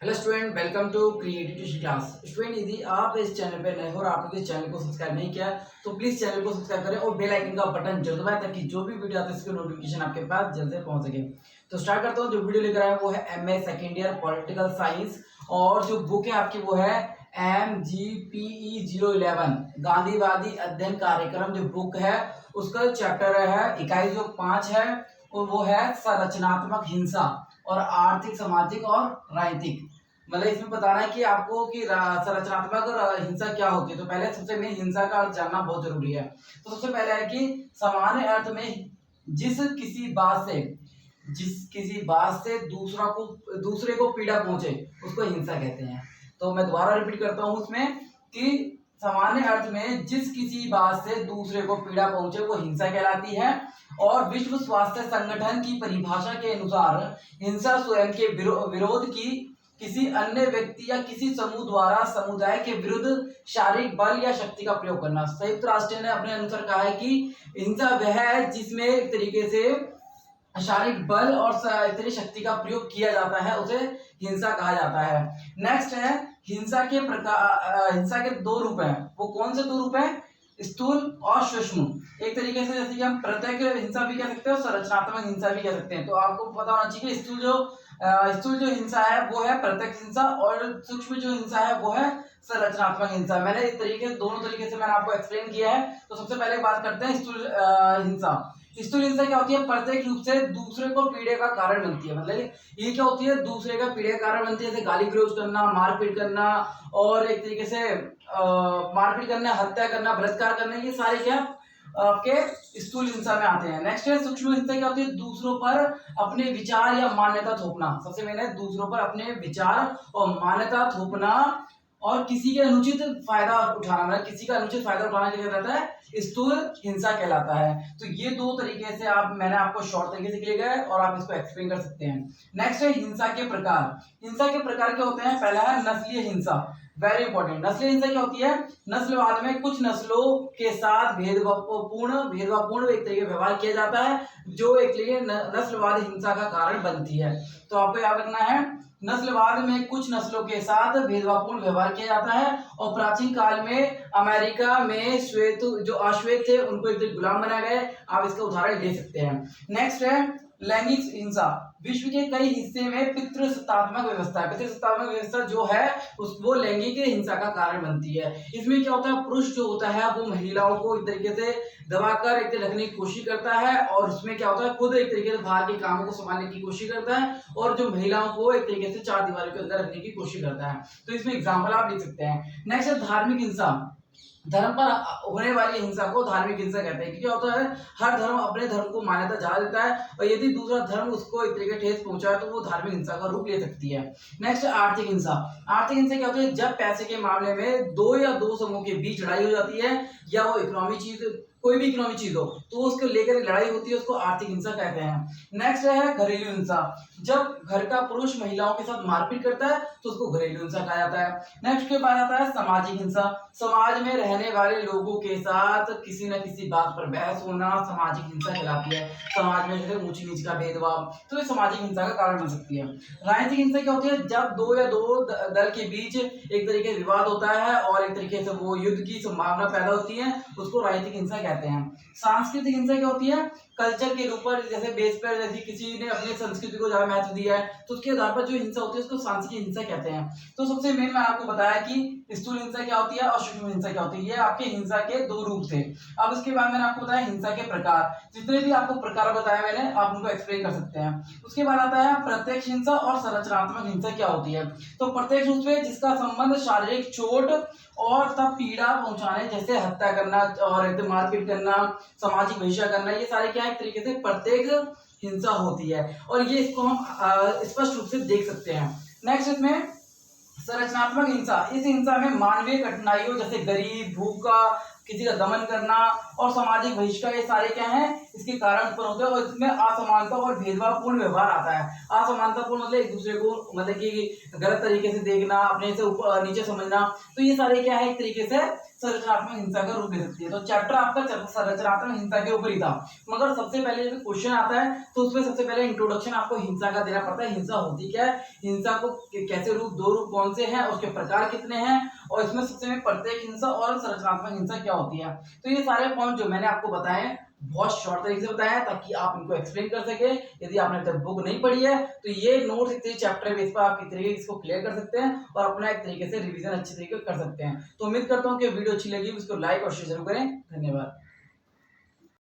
Hello student, welcome to creative class. Student, यदि आप इस चैनल पे नए हो और आपने इस चैनल को सब्सक्राइब नहीं किया तो प्लीज चैनल को सब्सक्राइब करें और बेल आइकन का बटन जरूर दबाएं ताकि जो भी वीडियो आते हैं इसकी नोटिफिकेशन आपके पास जल्द से पहुंच सके। तो स्टार्ट करता हूं। जो वीडियो लेकर आया वो है MA second year political science और जो बुक है आपकी वो है MGPE 011 गांधीवादी अध्ययन कार्यक्रम। जो बुक है उसका चैप्टर है इकाई जो 5 है और वो है संरचनात्मक हिंसा और आर्थिक, सामाजिक और राजनीतिक। मतलब इसमें बताना है कि आपको कि संरचनात्मक और हिंसा क्या होती है। तो पहले सबसे मेन हिंसा का अर्थ जानना बहुत जरूरी है। तो सबसे पहले है कि सामान्य अर्थ में जिस किसी बात से दूसरे को पीड़ा पहुंचे उसको हिंसा कहते हैं। तो मैं दोबारा रिपीट करता हूं उसमें कि सामान्य अर्थ में जिस किसी बात से दूसरे को पीड़ा पहुंचे वो हिंसा कहलाती है। और विश्व स्वास्थ्य संगठन की परिभाषा के अनुसार हिंसा स्वयं के विरोध की किसी अन्य व्यक्ति या किसी समूह द्वारा समुदाय के विरुद्ध शारीरिक बल या शक्ति का प्रयोग करना। संयुक्त राष्ट्र ने अपने अनुसार कहा है कि हिंसा वह है जिसमें एक तरीके से शारीरिक बल और शक्ति का प्रयोग किया जाता है, उसे हिंसा कहा जाता है। नेक्स्ट है हिंसा के प्रकार। हिंसा के दो रूप हैं। वो कौन से दो रूप हैं? स्थूल और सूक्ष्म। एक तरीके से जैसे कि हम प्रत्यक्ष हिंसा भी कह सकते हैं और संरचनात्मक हिंसा भी कह सकते हैं। तो आपको पता होना चाहिए कि स्थूल जो हिंसा है वो है प्रत्यक्ष हिंसा और सूक्ष्म जो हिंसा है वो है संरचनात्मक हिंसा। मैंने इस तरीके दोनों तरीके से मैंने आपको एक्सप्लेन किया है। तो सबसे पहले बात करते हैं स्थूल हिंसा। स्थूल हिंसा क्या होती है? प्रत्यक्ष रूप से दूसरे को पीड़े का कारण बनती है। मतलब ये क्या होती है? दूसरे का पीड़े का कारण बनती है, जैसे गाली गलौज करना, मारपीट करना और एक तरीके से मारपीट करना, हत्या करना, बलात्कार करना, ये सारे क्या आपके स्थूल हिंसा में आते हैं। नेक्स्ट है सूक्ष्म हिंसा। क्या होती है? दूसरों पर अपने विचार या मान्यता थोपना। सबसे मेन है दूसरों पर अपने विचार और मान्यता थोपना और किसी के अनुचित फायदा उठाना। मतलब किसी का अनुचित फायदा उठाना क्या कहलाता है? स्थूल हिंसा कहलाता है। तो ये दो तरीके से मैंने आपको शॉर्ट तरीके से किए गए और आप इसको एक्सप्लेन कर सकते हैं। नेक्स्ट है हिंसा के प्रकार। हिंसा के प्रकार क्या होते हैं? पहला है नस्लीय हिंसा। Very important. नस्लीय हिंसा क्या होती है? नस्लवाद में कुछ नस्लों के साथ भेदभावपूर्ण एक तरीके व्यवहार किया जाता है जो एक तरीके नस्लवाद हिंसा का कारण बनती है। तो आपको याद रखना है नस्लवाद में कुछ नस्लों के साथ भेदभावपूर्ण व्यवहार किया जाता है। और प्राचीन काल में अमेरिका में जो अश्वेत थे उनको एक गुलाम बनाया गया। आप इसका उदाहरण ले सकते हैं। नेक्स्ट है लैंगिक हिंसा। विश्व के कई हिस्से में पितृसत्तात्मक व्यवस्था है। पितृसत्तात्मक व्यवस्था जो है वो लैंगिक हिंसा का कारण बनती है। इसमें क्या होता है? पुरुष जो होता है वो महिलाओं को एक तरीके से दबाकर एक रखने की कोशिश करता है और उसमें क्या होता है? खुद एक तरीके से बाहर के कामों को संभालने की कोशिश करता है और जो महिलाओं को एक तरीके से चार दीवारों के अंदर रखने की कोशिश करता है। तो इसमें एग्जाम्पल आप लिख सकते हैं। नेक्स्ट है धार्मिक हिंसा। धर्म पर होने वाली हिंसा को धार्मिक हिंसा कहते हैं। क्या होता है? हर धर्म अपने धर्म को मान्यता जा देता है और यदि दूसरा धर्म उसको एक तरीके ठेस पहुंचाए तो वो धार्मिक हिंसा का रूप ले सकती है। नेक्स्ट आर्थिक हिंसा। आर्थिक हिंसा क्या होती है? जब पैसे के मामले में दो या दो समूह के बीच लड़ाई हो जाती है या वो इकोनॉमी चीज कोई भी इकोनॉमिक चीज हो तो उसको लेकर लड़ाई होती है, उसको आर्थिक हिंसा कहते हैं। नेक्स्ट है घरेलू हिंसा। जब घर का पुरुष महिलाओं के साथ मारपीट करता है तो उसको घरेलू हिंसा कहा जाता है। नेक्स्ट के बाद आता है सामाजिक हिंसा। समाज में रहने वाले लोगों के साथ किसी न किसी बात पर बहस होना सामाजिक हिंसा कहलाती है। समाज में जैसे ऊंच नीच का भेदभाव, तो ये सामाजिक हिंसा का कारण बन सकती है। राजनीतिक हिंसा क्या होती है? जब दो या दो दल के बीच एक तरीके से विवाद होता है और एक तरीके से वो युद्ध की संभावना पैदा होती है, उसको राजनीतिक हिंसा कहते हैं। सांस्कृतिक हिंसा क्या होती है? कल्चर के ऊपर जैसे बेस पर जैसे किसी ने अपनी संस्कृति को ज्यादा महत्व दिया है तो उसके आधार पर जो हिंसा होती है उसको सांस्कृतिक हिंसा कहते हैं। तो सबसे मेन मैंने आपको बताया कि स्थूल हिंसा क्या होती है और सूक्ष्म हिंसा क्या होती है। ये आपके हिंसा के दो रूप थे। अब इसके बाद मैंने आपको बताया हिंसा के प्रकार। जितने भी आपको प्रकार बताया मैंने आप उनको एक्सप्लेन कर सकते हैं। उसके बाद आता है प्रत्यक्ष हिंसा और संरचनात्मक हिंसा क्या होती है। तो प्रत्यक्ष रूप से जिसका संबंध शारीरिक चोट और तब पीड़ा पहुंचाने जैसे हत्या करना और मारपीट करना, सामाजिक बहिष्कार करना, ये सारे क्या एक तरीके से प्रत्यक्ष हिंसा होती है और ये इसको हम स्पष्ट रूप से देख सकते हैं। नेक्स्ट इसमें संरचनात्मक हिंसा। इस हिंसा में मानवीय कठिनाइयों जैसे गरीब, भूखा, किसी का दमन करना और सामाजिक बहिष्कार, ये सारे क्या हैं इसके कारण उत्पन्न होते हैं। और इसमें असमानता और भेदभावपूर्ण व्यवहार आता है। असमानतापूर्ण मतलब एक दूसरे को मतलब कि गलत तरीके से देखना, अपने से ऊपर नीचे समझना, तो ये सारे क्या है एक तरीके से संरचनात्मक हिंसा का रूप ले सकती है। तो चैप्टर आपका संरचनात्मक हिंसा के ऊपर ही था, मगर सबसे पहले जब क्वेश्चन आता है तो उसमें सबसे पहले इंट्रोडक्शन आपको हिंसा का देना पड़ता है। हिंसा होती क्या है, हिंसा को कैसे रूप, दो रूप कौन से हैं, उसके प्रकार कितने हैं, और इसमें सबसे में प्रत्येक हिंसा और संरचनात्मक हिंसा क्या होती है। तो ये सारे पॉइंट जो मैंने आपको बताए बहुत शॉर्ट तरीके से बताया है ताकि आप इनको एक्सप्लेन कर सके। यदि आपने तब बुक नहीं पढ़ी है तो ये नोट्स एक चैप्टर बेस पर आप किस तरीके इसको क्लियर कर सकते हैं और अपना एक तरीके से रिवीजन अच्छे तरीके कर सकते हैं। तो उम्मीद करता हूँ कि वीडियो अच्छी लगी, उसको लाइक और शेयर जरूर करें। धन्यवाद।